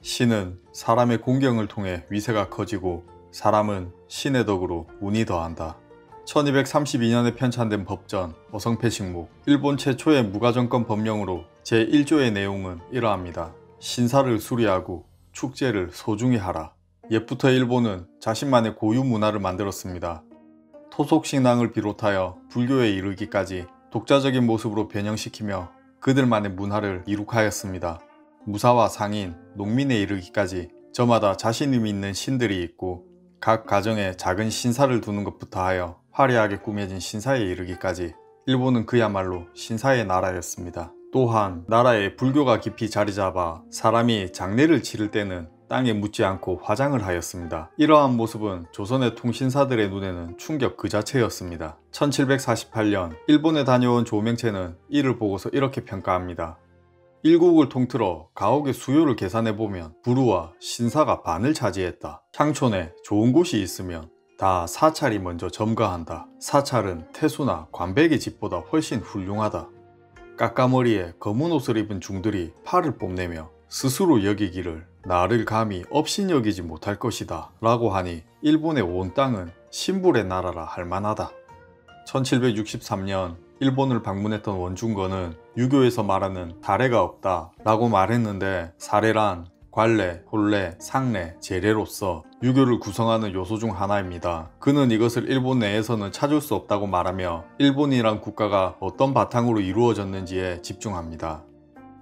신은 사람의 공경을 통해 위세가 커지고 사람은 신의 덕으로 운이 더한다. 1232년에 편찬된 법전 어성패식목, 일본 최초의 무가정권 법령으로 제1조의 내용은 이러합니다. 신사를 수리하고 축제를 소중히 하라. 옛부터 일본은 자신만의 고유 문화를 만들었습니다. 토속신앙을 비롯하여 불교에 이르기까지 독자적인 모습으로 변형시키며 그들만의 문화를 이룩하였습니다. 무사와 상인, 농민에 이르기까지 저마다 자신이 믿는 신들이 있고 각 가정에 작은 신사를 두는 것부터 하여 화려하게 꾸며진 신사에 이르기까지 일본은 그야말로 신사의 나라였습니다. 또한 나라에 불교가 깊이 자리잡아 사람이 장례를 치를 때는 땅에 묻지 않고 화장을 하였습니다. 이러한 모습은 조선의 통신사들의 눈에는 충격 그 자체였습니다. 1748년 일본에 다녀온 조명채는 이를 보고서 이렇게 평가합니다. 일국을 통틀어 가옥의 수요를 계산해보면 부루와 신사가 반을 차지했다. 향촌에 좋은 곳이 있으면 다 사찰이 먼저 점거한다. 사찰은 태수나 관백의 집보다 훨씬 훌륭하다. 까까머리에 검은 옷을 입은 중들이 팔을 뽐내며 스스로 여기기를 나를 감히 업신여기지 못할 것이다 라고 하니 일본의 온 땅은 신불의 나라라 할 만하다. 1763년 일본을 방문했던 원중거는 유교에서 말하는 사례가 없다 라고 말했는데, 사례란 관례, 혼례, 상례, 제례로서 유교를 구성하는 요소 중 하나입니다. 그는 이것을 일본 내에서는 찾을 수 없다고 말하며 일본이란 국가가 어떤 바탕으로 이루어졌는지에 집중합니다.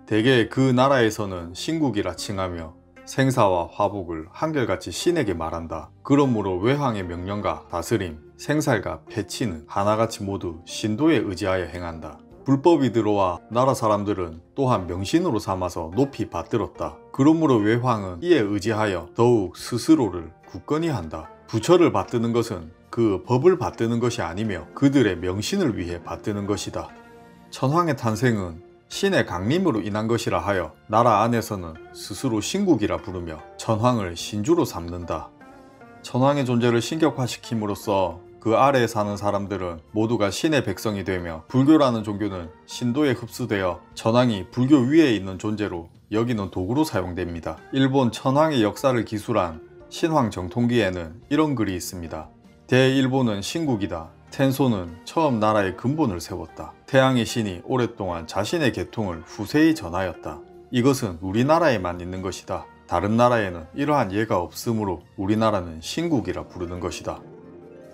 대개 그 나라에서는 신국이라 칭하며 생사와 화복을 한결같이 신에게 말한다. 그러므로 외황의 명령과 다스림, 생살과 패치는 하나같이 모두 신도에 의지하여 행한다. 불법이 들어와 나라 사람들은 또한 명신으로 삼아서 높이 받들었다. 그러므로 외황은 이에 의지하여 더욱 스스로를 굳건히 한다. 부처를 받드는 것은 그 법을 받드는 것이 아니며 그들의 명신을 위해 받드는 것이다. 천황의 탄생은 신의 강림으로 인한 것이라 하여 나라 안에서는 스스로 신국이라 부르며 천황을 신주로 삼는다. 천황의 존재를 신격화시킴으로써 그 아래에 사는 사람들은 모두가 신의 백성이 되며 불교라는 종교는 신도에 흡수되어 천황이 불교 위에 있는 존재로 여기는 도구로 사용됩니다. 일본 천황의 역사를 기술한 신황 정통기에는 이런 글이 있습니다. 대일본은 신국이다. 텐소는 처음 나라의 근본을 세웠다. 태양의 신이 오랫동안 자신의 계통을 후세에 전하였다. 이것은 우리나라에만 있는 것이다. 다른 나라에는 이러한 예가 없으므로 우리나라는 신국이라 부르는 것이다.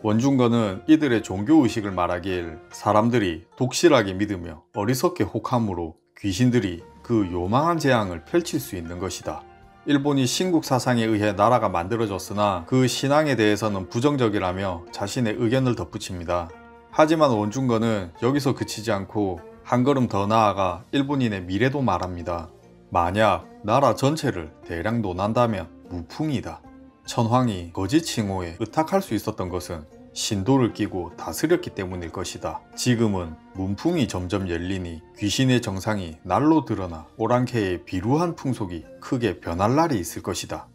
원중거는 이들의 종교의식을 말하길 사람들이 독실하게 믿으며 어리석게 혹함으로 귀신들이 그 요망한 재앙을 펼칠 수 있는 것이다. 일본이 신국 사상에 의해 나라가 만들어졌으나 그 신앙에 대해서는 부정적이라며 자신의 의견을 덧붙입니다. 하지만 원중거는 여기서 그치지 않고 한 걸음 더 나아가 일본인의 미래도 말합니다. 만약 나라 전체를 대량 논한다면 무풍이다. 천황이 거짓 칭호에 의탁할 수 있었던 것은 신도를 끼고 다스렸기 때문일 것이다. 지금은 문풍이 점점 열리니 귀신의 정상이 날로 드러나 오랑캐의 비루한 풍속이 크게 변할 날이 있을 것이다.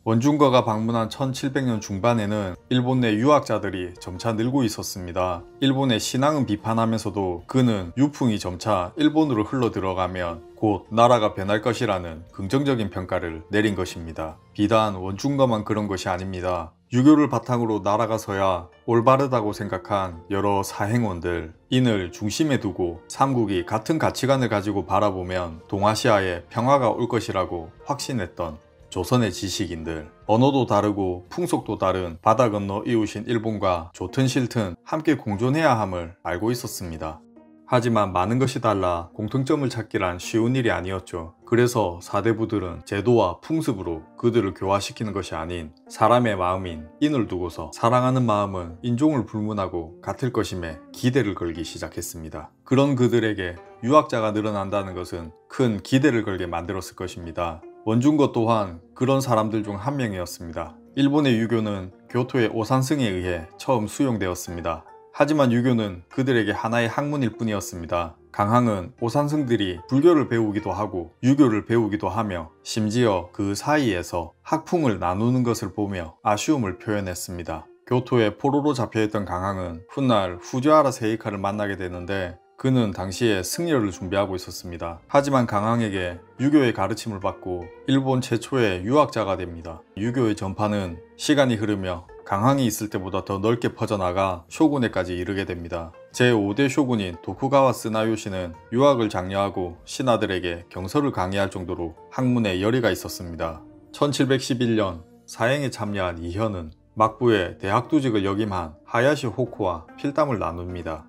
원중거가 방문한 1700년 중반에는 일본 내 유학자들이 점차 늘고 있었습니다. 일본의 신앙은 비판하면서도 그는 유풍이 점차 일본으로 흘러 들어가면 곧 나라가 변할 것이라는 긍정적인 평가를 내린 것입니다. 비단 원중거만 그런 것이 아닙니다. 유교를 바탕으로 나라가 서야 올바르다고 생각한 여러 사행원들, 인을 중심에 두고 삼국이 같은 가치관을 가지고 바라보면 동아시아에 평화가 올 것이라고 확신했던 조선의 지식인들, 언어도 다르고 풍속도 다른 바다 건너 이웃인 일본과 좋든 싫든 함께 공존해야 함을 알고 있었습니다. 하지만 많은 것이 달라 공통점을 찾기란 쉬운 일이 아니었죠. 그래서 사대부들은 제도와 풍습으로 그들을 교화시키는 것이 아닌 사람의 마음인 인을 두고서 사랑하는 마음은 인종을 불문하고 같을 것임에 기대를 걸기 시작했습니다. 그런 그들에게 유학자가 늘어난다는 것은 큰 기대를 걸게 만들었을 것입니다. 원중거 또한 그런 사람들 중 한 명이었습니다. 일본의 유교는 교토의 오산승에 의해 처음 수용되었습니다. 하지만 유교는 그들에게 하나의 학문일 뿐이었습니다. 강항은 오산승들이 불교를 배우기도 하고 유교를 배우기도 하며 심지어 그 사이에서 학풍을 나누는 것을 보며 아쉬움을 표현했습니다. 교토에 포로로 잡혀있던 강항은 훗날 후지와라 세이카를 만나게 되는데 그는 당시에 승려를 준비하고 있었습니다. 하지만 강항에게 유교의 가르침을 받고 일본 최초의 유학자가 됩니다. 유교의 전파는 시간이 흐르며 강항이 있을 때보다 더 넓게 퍼져나가 쇼군에까지 이르게 됩니다. 제5대 쇼군인 도쿠가와 스나요시는 유학을 장려하고 신하들에게 경서를 강의할 정도로 학문에 열의가 있었습니다. 1711년 사행에 참여한 이현은 막부에 대학두직을 역임한 하야시 호쿠와 필담을 나눕니다.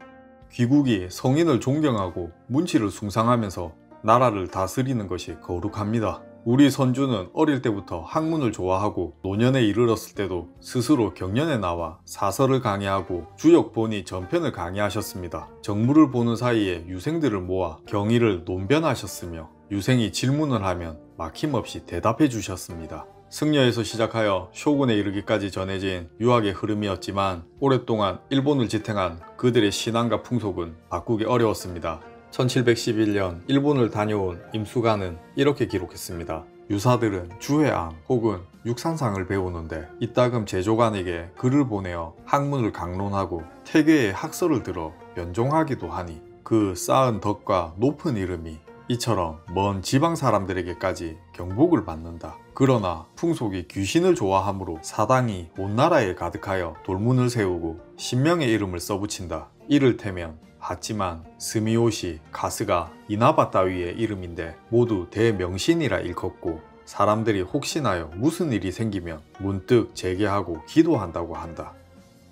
귀국이 성인을 존경하고 문치를 숭상하면서 나라를 다스리는 것이 거룩합니다. 우리 선주는 어릴 때부터 학문을 좋아하고 노년에 이르렀을 때도 스스로 경연에 나와 사설을 강의하고 주역본이 전편을 강의하셨습니다. 정무를 보는 사이에 유생들을 모아 경의를 논변하셨으며 유생이 질문을 하면 막힘없이 대답해 주셨습니다. 승려에서 시작하여 쇼군에 이르기까지 전해진 유학의 흐름이었지만 오랫동안 일본을 지탱한 그들의 신앙과 풍속은 바꾸기 어려웠습니다. 1711년 일본을 다녀온 임수가는 이렇게 기록했습니다. 유사들은 주회암 혹은 육산상을 배우는데 이따금 제조관에게 글을 보내어 학문을 강론하고 태계의 학설을 들어 변종하기도 하니 그 쌓은 덕과 높은 이름이 이처럼 먼 지방 사람들에게까지 경복을 받는다. 그러나 풍속이 귀신을 좋아하므로 사당이 온 나라에 가득하여 돌문을 세우고 신명의 이름을 써붙인다. 이를테면 하지만 스미오시, 가스가 이나바 따위의 이름인데 모두 대명신이라 일컫고 사람들이 혹시나요 무슨 일이 생기면 문득 재개하고 기도한다고 한다.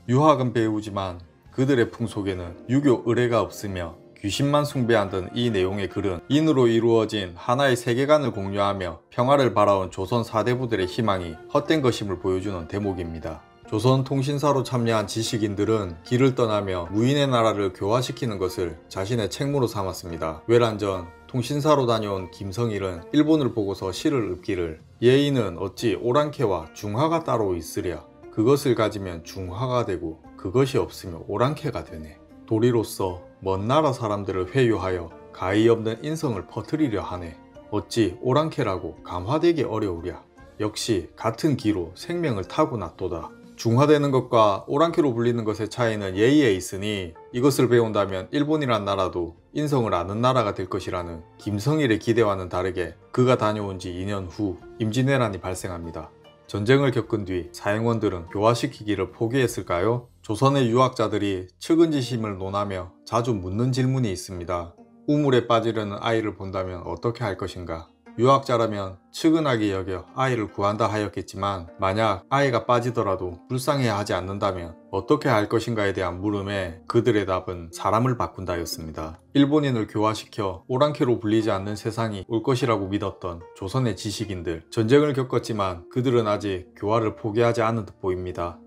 유학은 배우지만 그들의 풍속에는 유교 의례가 없으며 귀신만 숭배하던 이 내용의 글은 인으로 이루어진 하나의 세계관을 공유하며 평화를 바라온 조선 사대부들의 희망이 헛된 것임을 보여주는 대목입니다. 조선 통신사로 참여한 지식인들은 길을 떠나며 무인의 나라를 교화시키는 것을 자신의 책무로 삼았습니다. 외란전 통신사로 다녀온 김성일은 일본을 보고서 시를 읊기를 예의는 어찌 오랑캐와 중화가 따로 있으랴. 그것을 가지면 중화가 되고 그것이 없으면 오랑캐가 되네. 도리로서 먼 나라 사람들을 회유하여 가히 없는 인성을 퍼뜨리려 하네. 어찌 오랑캐라고 감화되기 어려우랴. 역시 같은 기로 생명을 타고났도다. 중화되는 것과 오랑캐로 불리는 것의 차이는 예의에 있으니 이것을 배운다면 일본이란 나라도 인성을 아는 나라가 될 것이라는 김성일의 기대와는 다르게 그가 다녀온 지 2년 후 임진왜란이 발생합니다. 전쟁을 겪은 뒤 사행원들은 교화시키기를 포기했을까요? 조선의 유학자들이 측은지심을 논하며 자주 묻는 질문이 있습니다. 우물에 빠지려는 아이를 본다면 어떻게 할 것인가? 유학자라면 측은하게 여겨 아이를 구한다 하였겠지만 만약 아이가 빠지더라도 불쌍해야 하지 않는다면 어떻게 할 것인가에 대한 물음에 그들의 답은 사람을 바꾼다였습니다. 일본인을 교화시켜 오랑캐로 불리지 않는 세상이 올 것이라고 믿었던 조선의 지식인들, 전쟁을 겪었지만 그들은 아직 교화를 포기하지 않은 듯 보입니다.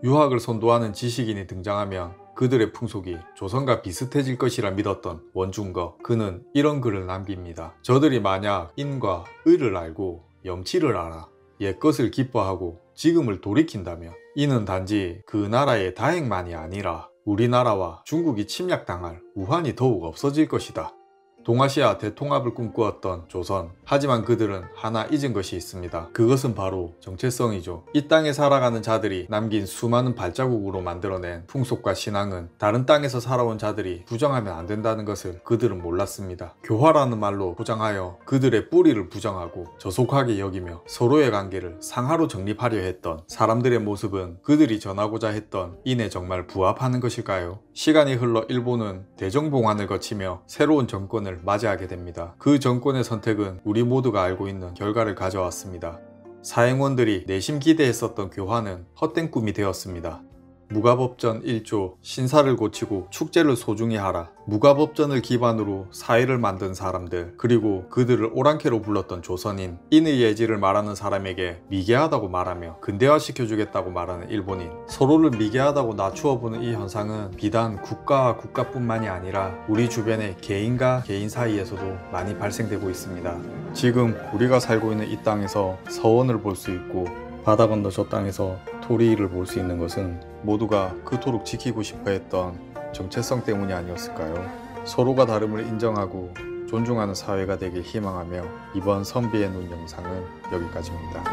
유학을 선도하는 지식인이 등장하면 그들의 풍속이 조선과 비슷해질 것이라 믿었던 원중거, 그는 이런 글을 남깁니다. 저들이 만약 인과 의를 알고 염치를 알아 옛것을 기뻐하고 지금을 돌이킨다면 이는 단지 그 나라의 다행만이 아니라 우리나라와 중국이 침략당할 우환이 더욱 없어질 것이다. 동아시아 대통합을 꿈꾸었던 조선, 하지만 그들은 하나 잊은 것이 있습니다. 그것은 바로 정체성이죠. 이 땅에 살아가는 자들이 남긴 수많은 발자국으로 만들어낸 풍속과 신앙은 다른 땅에서 살아온 자들이 부정하면 안 된다는 것을 그들은 몰랐습니다. 교화라는 말로 포장하여 그들의 뿌리를 부정하고 저속하게 여기며 서로의 관계를 상하로 정립하려 했던 사람들의 모습은 그들이 전하고자 했던 인에 정말 부합하는 것일까요? 시간이 흘러 일본은 대정봉환을 거치며 새로운 정권을 맞이하게 됩니다. 그 정권의 선택은 우리 모두가 알고 있는 결과를 가져왔습니다. 사행원들이 내심 기대했었던 교화는 헛된 꿈이 되었습니다. 무가법전 1조 신사를 고치고 축제를 소중히 하라. 무가법전을 기반으로 사회를 만든 사람들, 그리고 그들을 오랑캐로 불렀던 조선인, 인의 예지를 말하는 사람에게 미개하다고 말하며 근대화시켜주겠다고 말하는 일본인, 서로를 미개하다고 낮추어 보는 이 현상은 비단 국가와 국가뿐만이 아니라 우리 주변의 개인과 개인 사이에서도 많이 발생되고 있습니다. 지금 우리가 살고 있는 이 땅에서 서원을 볼 수 있고 바다 건너 저 땅에서 토리를 볼 수 있는 것은 모두가 그토록 지키고 싶어 했던 정체성 때문이 아니었을까요? 서로가 다름을 인정하고 존중하는 사회가 되길 희망하며 이번 선비의 눈 영상은 여기까지입니다.